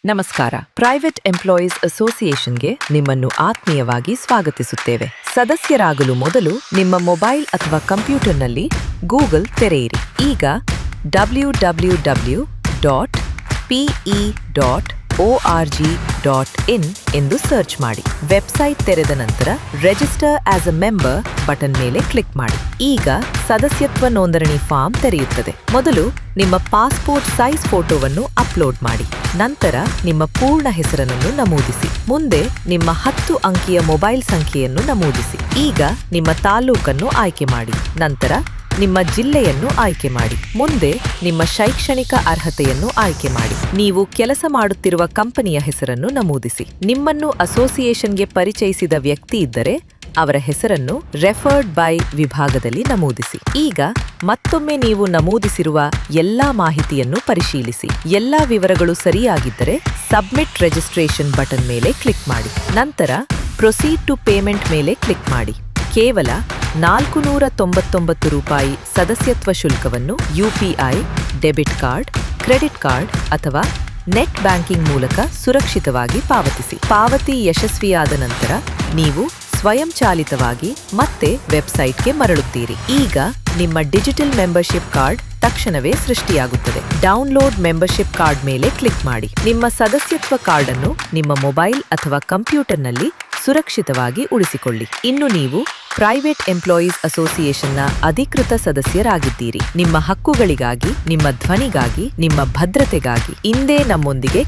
ನಮಸ್ಕಾರ. Private employees ಅಸೋಸಿಯೇಷನ್ಗೆ ನಿಮ್ಮನ್ನು ಆತ್ಮೀಯವಾಗಿ ಸ್ವಾಗತಿಸುತ್ತೇವೆ. ಸದಸ್ಯರಾಗಲು ಮೊದಲು ನಿಮ್ಮ ಮೊಬೈಲ್ ಅಥವಾ ಕಂಪ್ಯೂಟರ್ನಲ್ಲಿ ಗೂಗಲ್ ತೆರೆಯಿರಿ. ಈಗ www.pe.org.in ಎಂದು ಸರ್ಚ್ ಮಾಡಿ. ವೆಬ್ಸೈಟ್ ತೆರೆದ ನಂತರ register as a member button ಮೇಲೆ ಕ್ಲಿಕ್ ಮಾಡಿ. ಈಗ ಸದಸ್ಯತ್ವ ನೋಂದಣಿ ಫಾರ್ಮ್ ತೆರೆಯುತ್ತದೆ. ಮೊದಲು ನಿಮ್ಮ ಪಾಸ್ಪೋರ್ಟ್ ಸೈಜ್ ಫೋಟೋವನ್ನು ಅಪ್ಲೋಡ್ ಮಾಡಿ. ನಂತರ ನಿಮ್ಮ ಪೂರ್ಣ ಹೆಸರನ್ನು ನಮೂದಿಸಿ. ಮುಂದೆ ನಿಮ್ಮ 10 ಅಂಕಿಯ ಮೊಬೈಲ್ ಸಂಖ್ಯೆಯನ್ನು ನಮೂದಿಸಿ. ಈಗ ನಿಮ್ಮ ತಾಲೂಕನ್ನು ಆಯ್ಕೆ ಮಾಡಿ. ನಂತರ ನಿಮ್ಮ ಜಿಲ್ಲೆಯನ್ನು ಆಯ್ಕೆ ಮಾಡಿ. ಮುಂದೆ ನಿಮ್ಮ ಶೈಕ್ಷಣಿಕ ಅರ್ಹತೆಯನ್ನು ಆಯ್ಕೆ ಮಾಡಿ. ನೀವು ಕೆಲಸ ಮಾಡುತ್ತಿರುವ ಕಂಪನಿಯ ಹೆಸರನ್ನು ನಮೂದಿಸಿ. ನಿಮ್ಮನ್ನು ಅಸೋಸಿಯೇಷನ್ಗೆ ಪರಿಚಯಿಸಿದ ವ್ಯಕ್ತಿ ಇದ್ದರೆ ಅವರ ಹೆಸರನ್ನು ರೆಫರ್ಡ್ ಬೈ ವಿಭಾಗದಲ್ಲಿ ನಮೂದಿಸಿ. ಈಗ ಮತ್ತೊಮ್ಮೆ ನೀವು ನಮೂದಿಸಿರುವ ಎಲ್ಲಾ ಮಾಹಿತಿಯನ್ನು ಪರಿಶೀಲಿಸಿ. ಎಲ್ಲಾ ವಿವರಗಳು ಸರಿಯಾಗಿದ್ದರೆ ಸಬ್ಮಿಟ್ ರಿಜಿಸ್ಟ್ರೇಷನ್ ಬಟನ್ ಮೇಲೆ ಕ್ಲಿಕ್ ಮಾಡಿ. ನಂತರ ಪ್ರೊಸೀಡ್ ಟು ಪೇಮೆಂಟ್ ಮೇಲೆ ಕ್ಲಿಕ್ ಮಾಡಿ. ಕೇವಲ ₹499 ಸದಸ್ಯತ್ವ ಶುಲ್ಕವನ್ನು UPI, debit card, credit card ಅಥವಾ ನೆಟ್ ಬ್ಯಾಂಕಿಂಗ್ ಮೂಲಕ ಸುರಕ್ಷಿತವಾಗಿ ಪಾವತಿಸಿ. ಪಾವತಿ ಯಶಸ್ವಿಯಾದ ನಂತರ ನೀವು ಸ್ವಯಂಚಾಲಿತವಾಗಿ ಮತ್ತೆ ವೆಬ್ಸೈಟ್ಗೆ ಮರಳುತ್ತೀರಿ. ಈಗ ನಿಮ್ಮ ಡಿಜಿಟಲ್ ಮೆಂಬರ್ಶಿಪ್ ಕಾರ್ಡ್ ತಕ್ಷಣವೇ ಸೃಷ್ಟಿಯಾಗುತ್ತದೆ. ಡೌನ್ಲೋಡ್ ಮೆಂಬರ್ಶಿಪ್ ಕಾರ್ಡ್ ಮೇಲೆ ಕ್ಲಿಕ್ ಮಾಡಿ. ನಿಮ್ಮ ಸದಸ್ಯತ್ವ ಕಾರ್ಡ್ ಅನ್ನು ನಿಮ್ಮ ಮೊಬೈಲ್ ಅಥವಾ ಕಂಪ್ಯೂಟರ್ನಲ್ಲಿ ಸುರಕ್ಷಿತವಾಗಿ ಉಳಿಸಿಕೊಳ್ಳಿ. ಇನ್ನು ನೀವು ಪ್ರೈವೇಟ್ ಎಂಪ್ಲಾಯೀಸ್ ಅಸೋಸಿಯೇಷನ್ನ ಅಧಿಕೃತ ಸದಸ್ಯರಾಗಿದ್ದೀರಿ. ನಿಮ್ಮ ಹಕ್ಕುಗಳಿಗಾಗಿ, ನಿಮ್ಮ ಧ್ವನಿಗಾಗಿ, ನಿಮ್ಮ ಭದ್ರತೆಗಾಗಿ ಇಂದೇ ನಮ್ಮೊಂದಿಗೆ